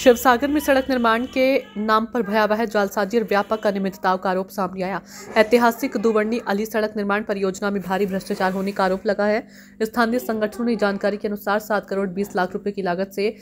शिवसागर में सड़क निर्माण के नाम पर भयावह जालसाजी और व्यापक अनियमितताओं का आरोप सामने आया। ऐतिहासिक दुवर्णी अली सड़क निर्माण परियोजना में भारी भ्रष्टाचार होने का आरोप लगा है। स्थानीय संगठनों ने जानकारी के अनुसार 7 करोड़ 20 लाख रुपए की लागत से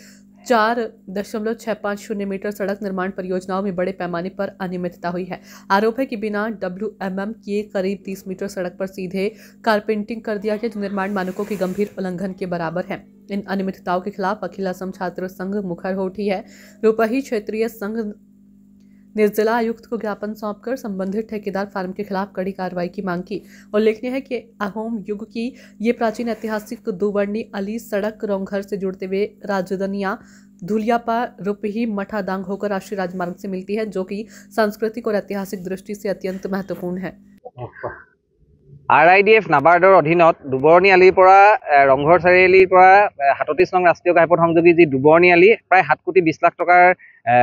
4.650 मीटर सड़क निर्माण परियोजनाओं में बड़े पैमाने पर अनियमितता हुई है। आरोप है कि बिना WMM किए करीब 30 मीटर सड़क पर सीधे कारपेंटिंग कर दिया गया, जो निर्माण मानकों के गंभीर उल्लंघन के बराबर है। इन अनियमितताओं के खिलाफ अखिल असम छात्र संघ मुखर हो उठी है। रुपही क्षेत्रीय संघ ने जिला आयुक्त को ज्ञापन सौंपकर संबंधित ठेकेदार फार्म के खिलाफ कड़ी कार्रवाई की मांग की। उल्लेखनीय है कि अहोम युग की ये प्राचीन ऐतिहासिक दुवर्णी अली सड़क रोंघर से जुड़ते हुए राजधानियां धुलियापा रुपही मठादांग होकर राष्ट्रीय राजमार्ग से मिलती है, जो कि सांस्कृतिक और ऐतिहासिक दृष्टि से अत्यंत महत्वपूर्ण है। RIDF नाबार्डर अधीनत दुबर्णी आलिर रंघर चारिआलिर 37 नং राष्ट्रीय घाईपथ संयोगी जी दुबर्णी आली प्राय 7 कोटी 20 लाख टकार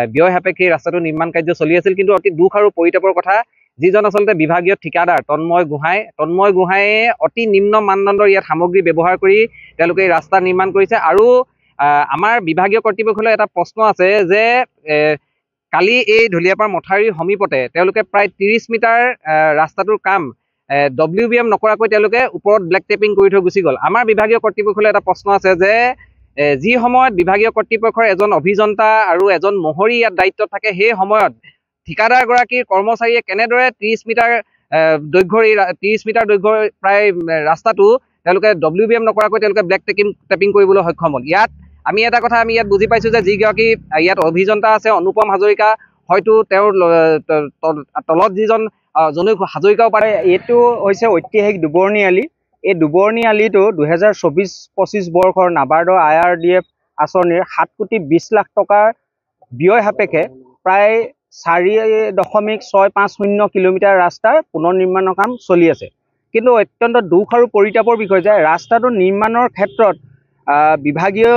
व्यय सापेक्षे रास्ताটো निर्माण कार्य चलि आछिल। किन्तु अति दुख और परितापर कथा जिजन आसलते विभागीय ठिकादार तन्मय गोहाये अति निम्न मानदंडर इयात सामग्री व्यवहार करि तेलुके रास्ता निर्माण करिছে। आरु आमार विभागीय कर्तृपक्षলৈ এটা प्रश्न আছে যে काली এই ধুলিয়াপাৰ মথাউৰিৰ সমীপতে तेलुके प्राय 30 মিটাৰ रास्ताটোৰ কাম WBM नकराকৈ तेलुके ऊपर ब्लैक टेपिंग কৰি থৈ গুচি গল। आमार विभागीय कर्तृपक्षলৈ এটা प्रश्न আছে যে जी সময়ত विभागीय कर्तृपक्षर एजन अभियंता और एजन मोहरी इयात दायित्व थाके সেই সময়ত ठिकादार गराकीर कर्मचारीয়ে केनेदरे 30 মিটাৰ দৈৰ্ঘ্যৰ प्राय रास्ताটো तेलुके WBM नकराকৈ तेलुके ब्लैक टेपिंग কৰিবলৈ সক্ষম হল। ইয়াত আমি এটা কথা আমি ইয়াত বুজি পাইছো যে যিগৰাকী ইয়াত অভিযন্তা আছে অনুপম হাজৰিকা হয়তো তেওঁৰ তলত যিজন জনৈক হাজৰিকাও পাৰে। এইটো হৈছে ঐতিহাসিক দুবৰ্ণী আলি। এই দুবৰ্ণী আলিটো 2024-25 বৰ্ষৰ নাবাৰ্ডৰ IRDF আঁচনিৰ 7 কোটি 20 লাখ টকাৰ ব্যয় সাপেক্ষে প্ৰায় 4.650 কিলোমিটাৰ ৰাস্তাৰ পুনৰ নিৰ্মাণৰ কাম চলি আছে। কিন্তু অত্যন্ত দুখ আৰু পৰিতাপৰ বিষয় যে ৰাস্তাটো নিৰ্মাণৰ ক্ষেত্ৰত विभागीय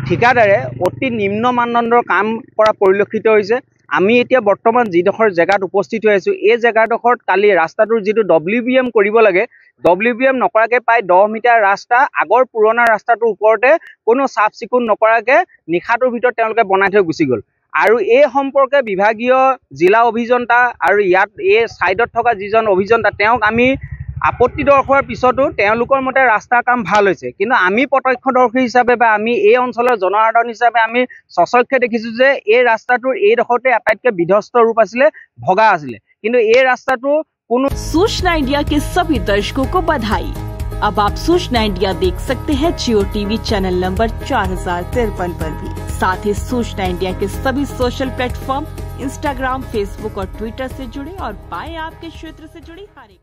ठिकादारे अति निम्न मानदंडर काम करा परिलक्षित होइसे। आमी एतिया बर्तमान जिडखर जगात उपस्थित हो आछो ए जगाडखर काली रास्ताटोर जितु WBM करिब लागे WBM नकराके प्राय 10 मिटार रास्ता आगर पुराना रास्ताटोर उपरते कोनो साफ सिकुन नकराके निखाटोर भितर तेनलके बनाइ थৈ गुसि गल। आरु ए सम्पर्के विभागीय जिला अभियंता आरु यात ए साइडत थका जिजन अभियंता तेওক आमी आपत्ति दर्शोৱাৰ পিছতো তেওঁলোকৰ মতে ৰাস্তাৰ কাম ভাল হৈছে। কিন্তু আমি প্ৰত্যক্ষদৰ্শী হিচাপে বা আমি এই অঞ্চলৰ জনসাধাৰণ হিচাপে আমি সচক্ষে দেখিছো যে এই ৰাস্তাটোৰ এই দখতে আটাইতকৈ বিধ্বস্ত ৰূপ আছিলে, ভগা আছিলে। কিন্তু এই ৰাস্তাটো কোনো सूचना इंडिया के सभी दर्शकों को बधाई। अब आप सूचना इंडिया देख सकते हैं जियो TV चैनल नंबर 4053 पर भी। साथ ही सूचना इंडिया के सभी सोशल प्लेटफॉर्म Instagram, Facebook और Twitter से जुड़े और पाएं आपके क्षेत्र से जुड़ी हर एक